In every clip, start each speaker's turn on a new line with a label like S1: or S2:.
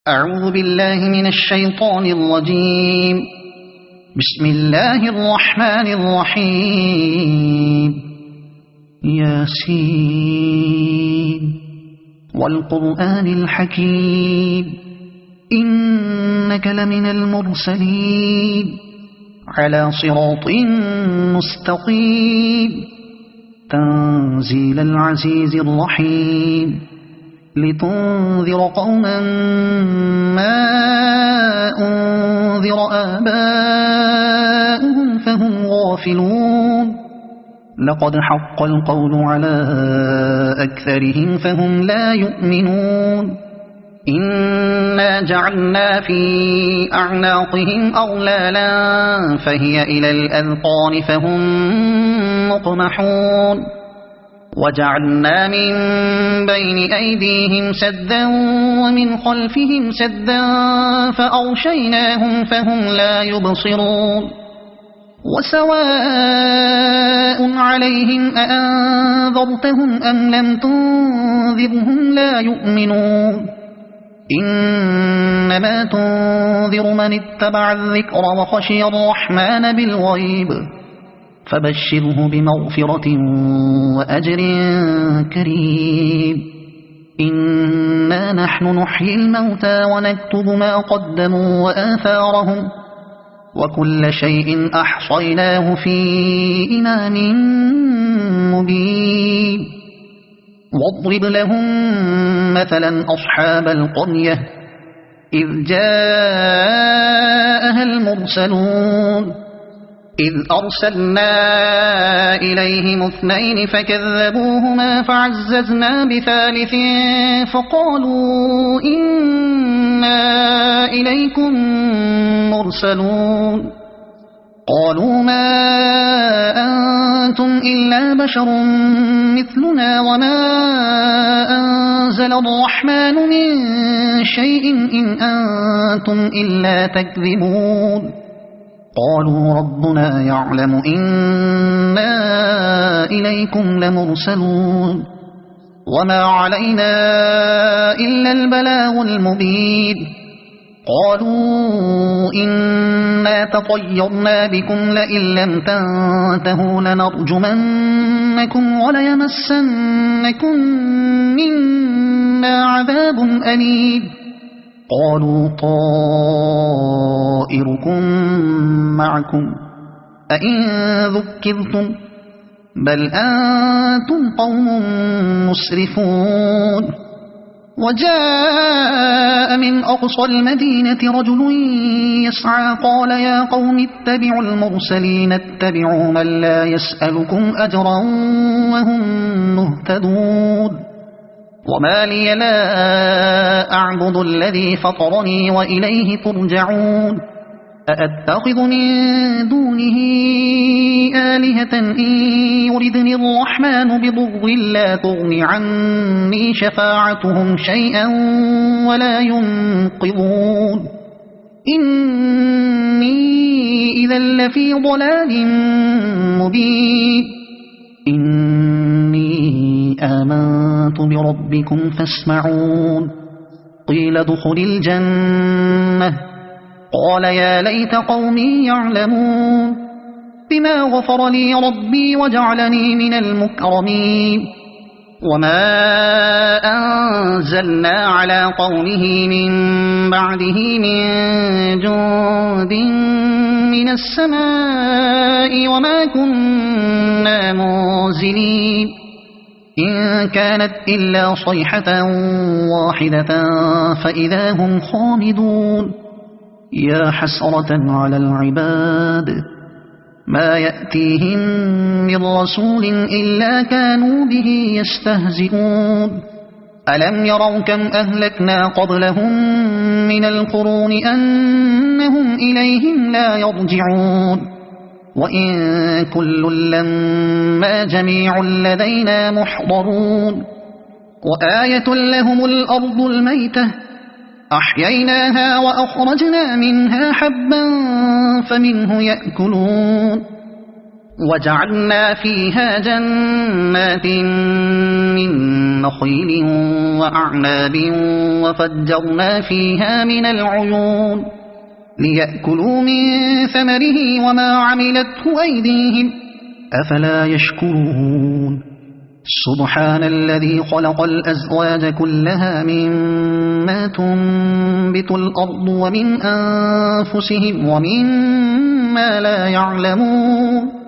S1: أعوذ بالله من الشيطان الرجيم. بسم الله الرحمن الرحيم. ياسين والقرآن الحكيم إنك لمن المرسلين على صراط مستقيم تنزيل العزيز الرحيم لتنذر قوما ما أنذر آباؤهم فهم غافلون. لقد حق القول على أكثرهم فهم لا يؤمنون. إنا جعلنا في أعناقهم أغلالا فهي إلى الأذقان فهم مقمحون. وجعلنا من بين أيديهم سدا ومن خلفهم سدا فأغشيناهم فهم لا يبصرون. وسواء عليهم أأنذرتهم أم لم تنذرهم لا يؤمنون. إنما تنذر من اتبع الذكر وخشي الرحمن بالغيب فبشره بمغفرة وأجر كريم. إنا نحن نحيي الموتى ونكتب ما قدموا وآثارهم وكل شيء أحصيناه في إمام مبين. واضرب لهم مثلا أصحاب القرية إذ جاءها المرسلون إذ أرسلنا إليهم 2 فكذبوهما فعززنا بثالث فقالوا إنا إليكم مرسلون. قالوا ما أنتم إلا بشر مثلنا وما أنزل الرحمن من شيء إن أنتم إلا تكذبون. قالوا ربنا يعلم إنا إليكم لمرسلون وما علينا إلا البلاغ المبين. قالوا إنا تطيرنا بكم لئن لم تنتهوا لنرجمنكم وليمسنكم منا عذاب أليم. قالوا طائركم معكم أئن ذكرتم بل أنتم قوم مسرفون. وجاء من أقصى المدينة رجل يسعى قال يا قوم اتبعوا المرسلين اتبعوا من لا يسألكم أجرا وهم مهتدون. وما لي لا أعبد الذي فطرني وإليه ترجعون. أأتخذ من دونه آلهة إن يردني الرحمن بضر لا تغن عني شفاعتهم شيئا ولا ينقذون. إني إذا لفي ضلال مبين. إني آمنت بربكم فاسمعون. قيل ادخل الجنة قال يا ليت قومي يعلمون بما غفر لي ربي وجعلني من المكرمين. وما أنزلنا على قومه من بعده من جند من السماء وما كنا منزلين. إن كانت إلا صيحة واحدة فإذا هم خامدون. يا حسرة على العباد ما يأتيهم من رسول إلا كانوا به يستهزئون. ألم يروا كم أهلكنا قبلهم من القرون أنهم إليهم لا يرجعون. وإن كل لما جميع لدينا محضرون. وآية لهم الأرض الميتة أحييناها وأخرجنا منها حبا فمنه يأكلون وجعلنا فيها جنات من نخيل وأعناب وفجرنا فيها من العيون ليأكلوا من ثمره وما عملته أيديهم أفلا يشكرون سبحان الذي خلق الأزواج كلها مما تنبت الأرض ومن أنفسهم ومما لا يعلمون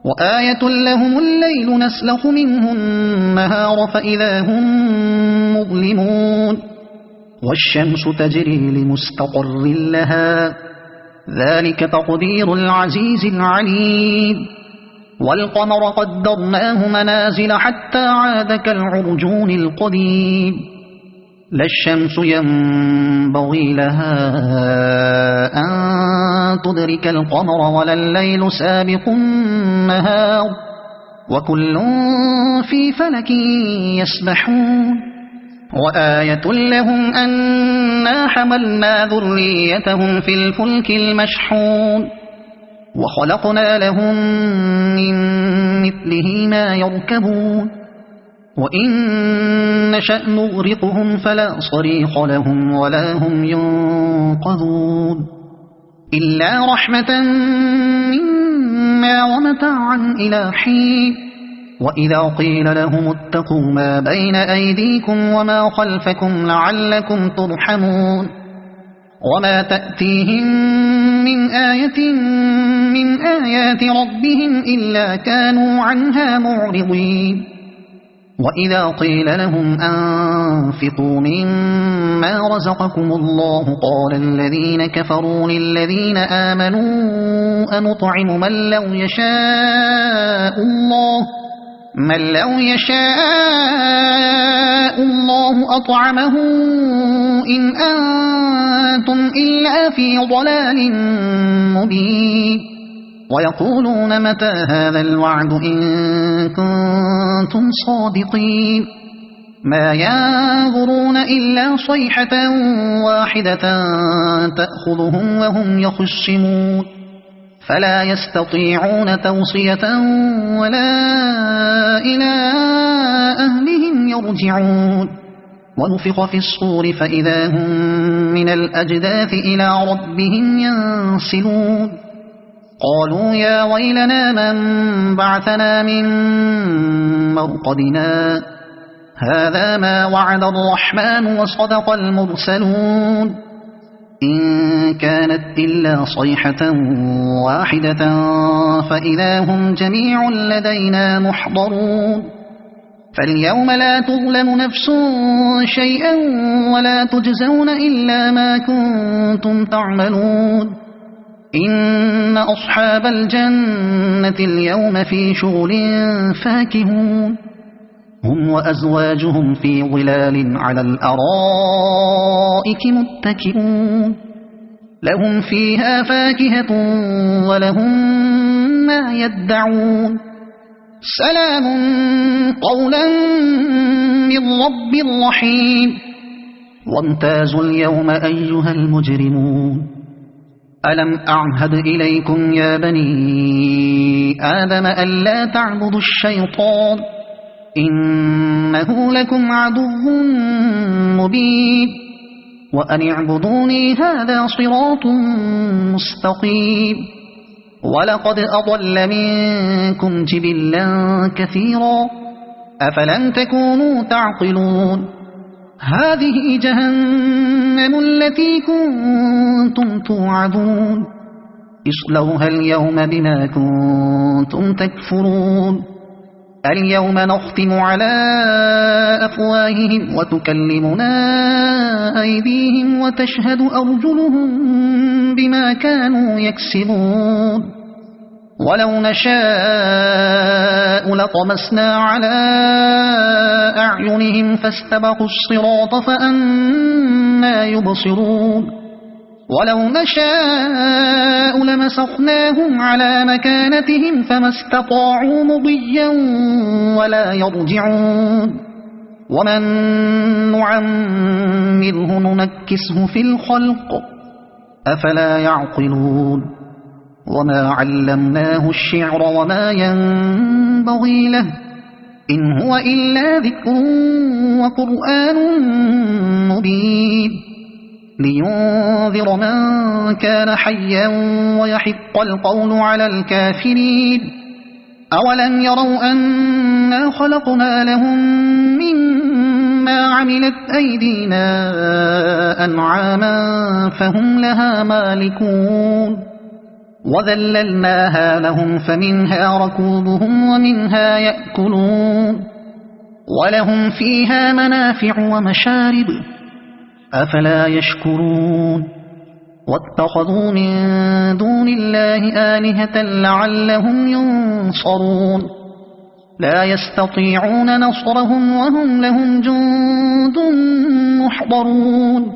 S1: وآية لهم الليل نسلخ منه النهار فإذا هم مظلمون والشمس تجري لمستقر لها ذلك تقدير العزيز العليم والقمر قدرناه منازل حتى عاد كالعرجون القديم لا الشمس ينبغي لها أن تدرك القمر ولا الليل سابق النهار وكل في فلك يسبحون وآية لهم أنا حملنا ذريتهم في الفلك المشحون وخلقنا لهم من مثله ما يركبون وإن نشأ نغرقهم فلا صريخ لهم ولا هم ينقذون إلا رحمة منا ومتاعا إلى حين وإذا قيل لهم اتقوا ما بين أيديكم وما خلفكم لعلكم ترحمون وما تأتيهم من آية من آيات ربهم إلا كانوا عنها معرضين وإذا قيل لهم أنفقوا مما رزقكم الله قال الذين كفروا للذين آمنوا أنطعم من لو يشاء الله أطعمه إن أنتم إلا في ضلال مبين ويقولون متى هذا الوعد إن كنتم صادقين ما ينظرون إلا صيحة واحدة تأخذهم وهم يخصمون فلا يستطيعون توصية ولا إلى أهلهم يرجعون ونفخ في الصور فإذا هم من الأجداث إلى ربهم ينسلون قالوا يا ويلنا من بعثنا من مرقدنا هذا ما وعد الرحمن وصدق المرسلون إن كانت إلا صيحة واحدة فإذا هم جميع لدينا محضرون فاليوم لا تظلم نفس شيئا ولا تجزون إلا ما كنتم تعملون إن أصحاب الجنة اليوم في شغل فاكهون هم وأزواجهم في ظلال على الأرائك متكئون لهم فيها فاكهة ولهم ما يدعون سلام قولا من رب رحيم وامتازوا اليوم أيها المجرمون ألم أعهد إليكم يا بني آدم ألا تعبدوا الشيطان إنه لكم عدو مبين وأن اعبدوني هذا صراط مستقيم ولقد أضل منكم جبلا كثيرا أفلم تكونوا تعقلون هذه جهنم التي كنتم توعدون اصلوها اليوم بما كنتم تكفرون اليوم نختم على أفواههم وتكلمنا أيديهم وتشهد أرجلهم بما كانوا يكسبون ولو نشاء لطمسنا على أعينهم فاستبقوا الصراط فأنى يبصرون ولو نشاء لمسخناهم على مكانتهم فما استطاعوا مضيا ولا يرجعون ومن نعمره ننكسه في الخلق أفلا يعقلون وما علمناه الشعر وما ينبغي له إن هو إلا ذكر وقرآن مبين لينذر من كان حيا ويحق القول على الكافرين أولم يروا أنا خلقنا لهم مما عملت أيدينا أنعاما فهم لها مالكون وذللناها لهم فمنها ركوبهم ومنها يأكلون ولهم فيها منافع ومشارب أفلا يشكرون واتخذوا من دون الله آلهة لعلهم ينصرون لا يستطيعون نصرهم وهم لهم جند محضرون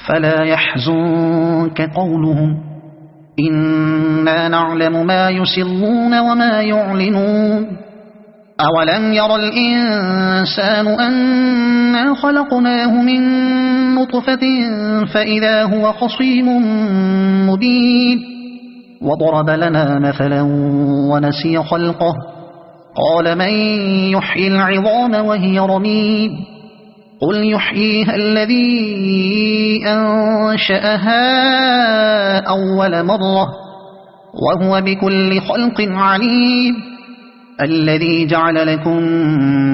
S1: فلا يحزنك قولهم إنا نعلم ما يسرون وما يعلنون أولم ير الإنسان أنا خلقناه من نطفة فإذا هو خصيم مبين وضرب لنا مثلا ونسي خلقه قال من يحيي العظام وهي رميم قل يحييها الذي أنشأها أول مرة وهو بكل خلق عليم الذي جعل لكم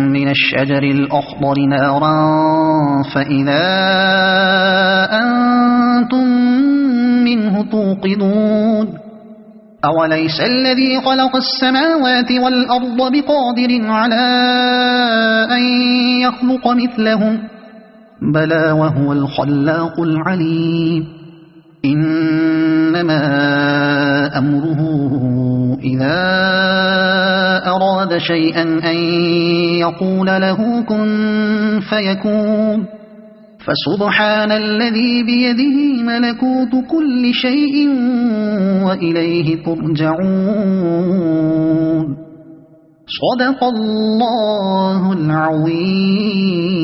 S1: من الشجر الأخضر نارا فإذا أنتم منه توقدون أوليس الذي خلق السماوات والأرض بقادر على أن يخلق مثلهم بلى وهو الخلاق العليم إنما أمره إذا أراد شيئا أن يقول له كن فيكون فسبحان الذي بيده ملكوت كل شيء وإليه ترجعون صدق الله العظيم.